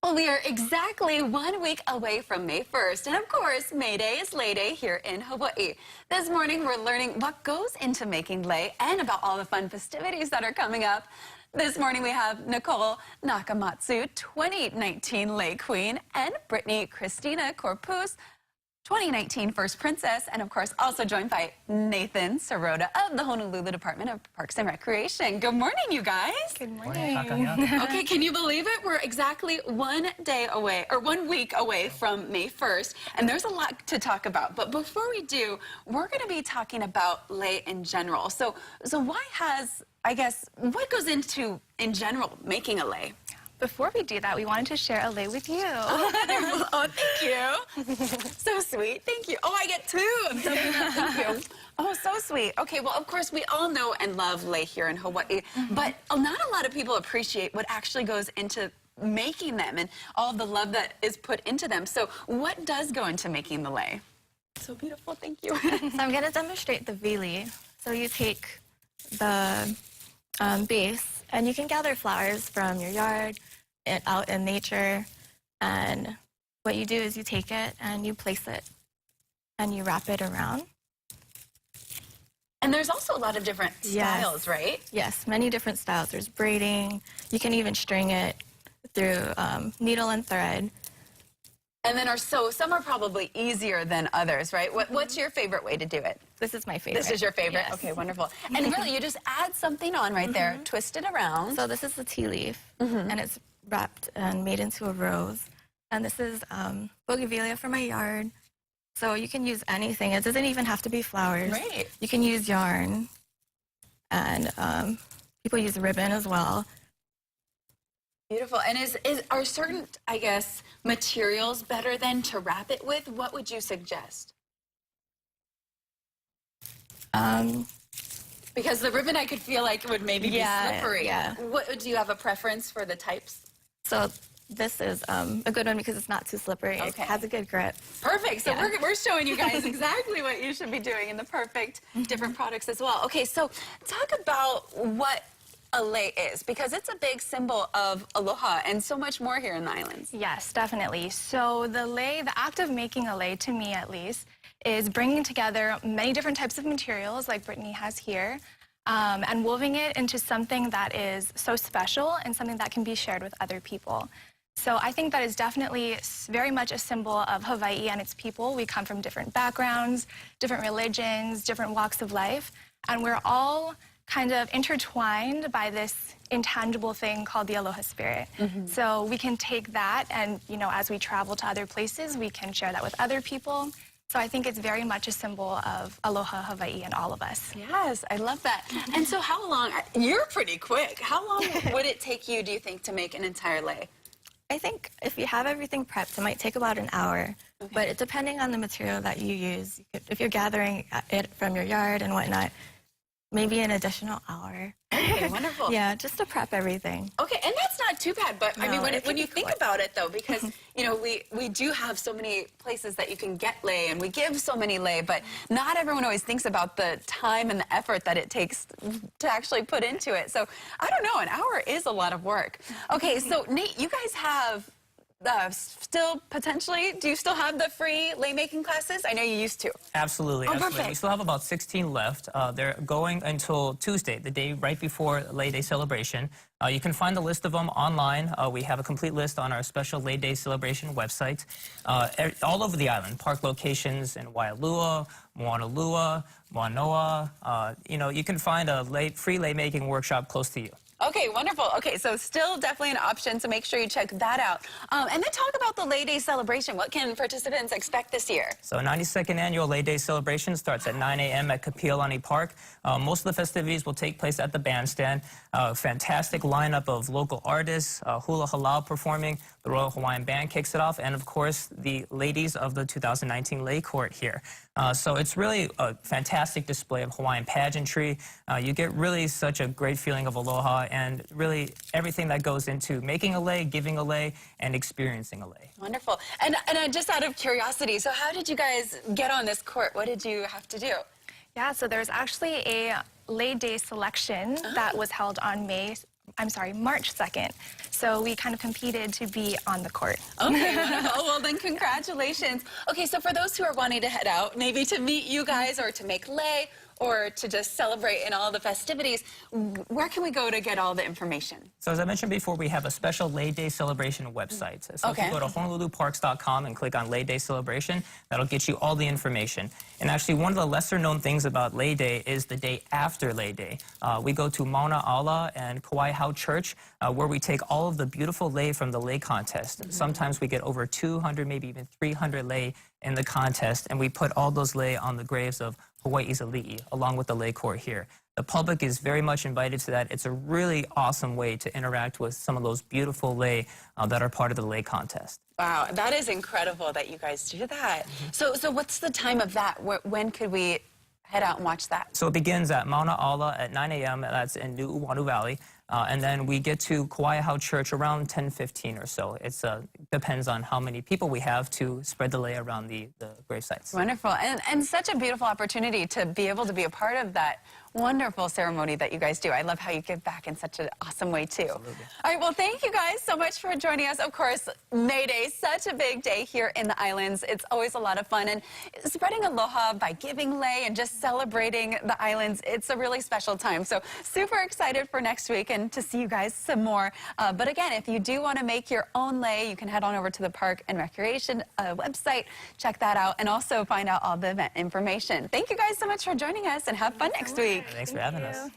Well, we are exactly 1 week away from May 1st. And of course, May Day is Lei Day here in Hawaii. This morning, we're learning what goes into making lei and about all the fun festivities that are coming up. This morning, we have Nicole Nakamatsu, 2019 Lei Queen, and Brittany Christina Corpus, 2019 First Princess, and of course also joined by Nathan Sirota of the Honolulu Department of Parks and Recreation. Good morning, you guys. Good morning. Okay, can you believe it? We're exactly 1 day away, or 1 week away from May 1st, and there's a lot to talk about. But before we do, we're going to be talking about lei in general. So why has, I guess, what goes into, in general, making a lei? Before we do that, we wanted to share a lei with you. Oh, thank you. So sweet. Thank you. Oh, I get two. I'm so glad. Thank you. Oh, so sweet. Okay, well, of course, we all know and love lei here in Hawaii, but not a lot of people appreciate what actually goes into making them and all the love that is put into them. So what does go into making the lei? So beautiful. Thank you. So I'm going to demonstrate the vili. So you take the base, and you can gather flowers from your yard, out in nature, and what you do is you take it and you place it and you wrap it around. And there's also a lot of different styles, right? Yes, many different styles. There's braiding. You can even string it through needle and thread. And then some are probably easier than others, right? What's your favorite way to do it? This is my favorite. This is your favorite? Yes. Okay, wonderful. And really, you just add something on right there, twist it around. So this is the tea leaf, and it's wrapped and made into a rose. And this is bougainvillea for my yard. So you can use anything. It doesn't even have to be flowers. Right. You can use yarn, and people use ribbon as well. Beautiful. And are certain, I guess, materials better than to wrap it with? What would you suggest? Because the ribbon, I could feel like would maybe be slippery. Yeah. Do you have a preference for the types? So this is a good one because it's not too slippery. Okay. It has a good grip. Perfect. So we're showing you guys exactly what you should be doing in the perfect different products as well. Okay, so talk about what a lei is, because it's a big symbol of aloha and so much more here in the islands. Yes, definitely. So the lei, the act of making a lei, to me at least, is bringing together many different types of materials like Brittany has here, and woven it into something that is so special and something that can be shared with other people. So I think that is definitely very much a symbol of Hawaii and its people. We come from different backgrounds, different religions, different walks of life, and we're all kind of intertwined by this intangible thing called the aloha spirit. So we can take that and, as we travel to other places, we can share that with other people. So I think it's very much a symbol of aloha Hawaii and all of us. Yes, I love that. And so how long, you're pretty quick, how long would it take you, do you think, to make an entire lei? I think if you have everything prepped, it might take about an hour. But depending on the material that you use, if you're gathering it from your yard and whatnot, maybe an additional hour. Okay, wonderful. Yeah, just to prep everything. Okay, and that's not too bad, but I mean, when you think quick. about it, though, because, we do have so many places that you can get lei, and we give so many lei, but not everyone always thinks about the time and the effort that it takes to actually put into it. So, I don't know, an hour is a lot of work. Okay, so Nate, you guys have still potentially, do you still have the free lei making classes? I know you used to. Absolutely. Oh, absolutely. perfect. We still have about 16 left. They're going until Tuesday, the day right before Lei Day celebration. You can find the list of them online. We have a complete list on our special Lei Day celebration website. All over the island, park locations in Waialua, Moanalua, Moanoa. You can find a free lei making workshop close to you. Okay, wonderful. Okay, so still definitely an option, so make sure you check that out. And then talk about the Lei Day celebration. What can participants expect this year? So 92nd Annual Lei Day celebration starts at 9 a.m. at Kapiolani Park. Most of the festivities will take place at the bandstand. Fantastic lineup of local artists, Hula Halal performing, the Royal Hawaiian Band kicks it off, and of course the ladies of the 2019 Lei Court here. So it's really a fantastic display of Hawaiian pageantry. You get really such a great feeling of aloha and really everything that goes into making a lei, giving a lei, and experiencing a lei. Wonderful. And just out of curiosity, so how did you guys get on this court? What did you have to do? Yeah, so there's actually a Lei Day selection that was held on May March 2nd. So we kind of competed to be on the court. Okay, wonderful. Well, then congratulations. Okay, so for those who are wanting to head out, maybe to meet you guys or to make lei or to just celebrate in all the festivities, where can we go to get all the information? So as I mentioned before, we have a special Lei Day celebration website. So if Okay. you go to honoluluparks.com and click on Lei Day celebration, that'll get you all the information. And actually, one of the lesser known things about Lei Day is the day after Lei Day. We go to Mauna Ala and Kauai Hau Church, where we take all of the beautiful lei from the lei contest. Sometimes we get over 200, maybe even 300 lei in the contest, and we put all those lei on the graves of Hawaii's ali'i, along with the lei court here. The public is very much invited to that. It's a really awesome way to interact with some of those beautiful lei that are part of the lei contest. Wow, that is incredible that you guys do that. So what's the time of that? When could we head out and watch that? So it begins at Mauna Ala at 9 a.m. That's in Nu'uanu Valley. And then we get to Kauai Hau Church around 10:15 or so. It depends on how many people we have to spread the lei around the grave sites. Wonderful. And such a beautiful opportunity to be able to be a part of that wonderful ceremony that you guys do. I love how you give back in such an awesome way, too. Absolutely. All right, well, thank you guys so much for joining us. Of course, May Day, such a big day here in the islands. It's always a lot of fun. And spreading aloha by giving lei and just celebrating the islands, it's a really special time. So super excited for next week and to see you guys some more. But again, if you do want to make your own lei, you can head on over to the Park and Recreation website, check that out, and also find out all the event information. Thank you guys so much for joining us, and have fun next week. Thanks for having us.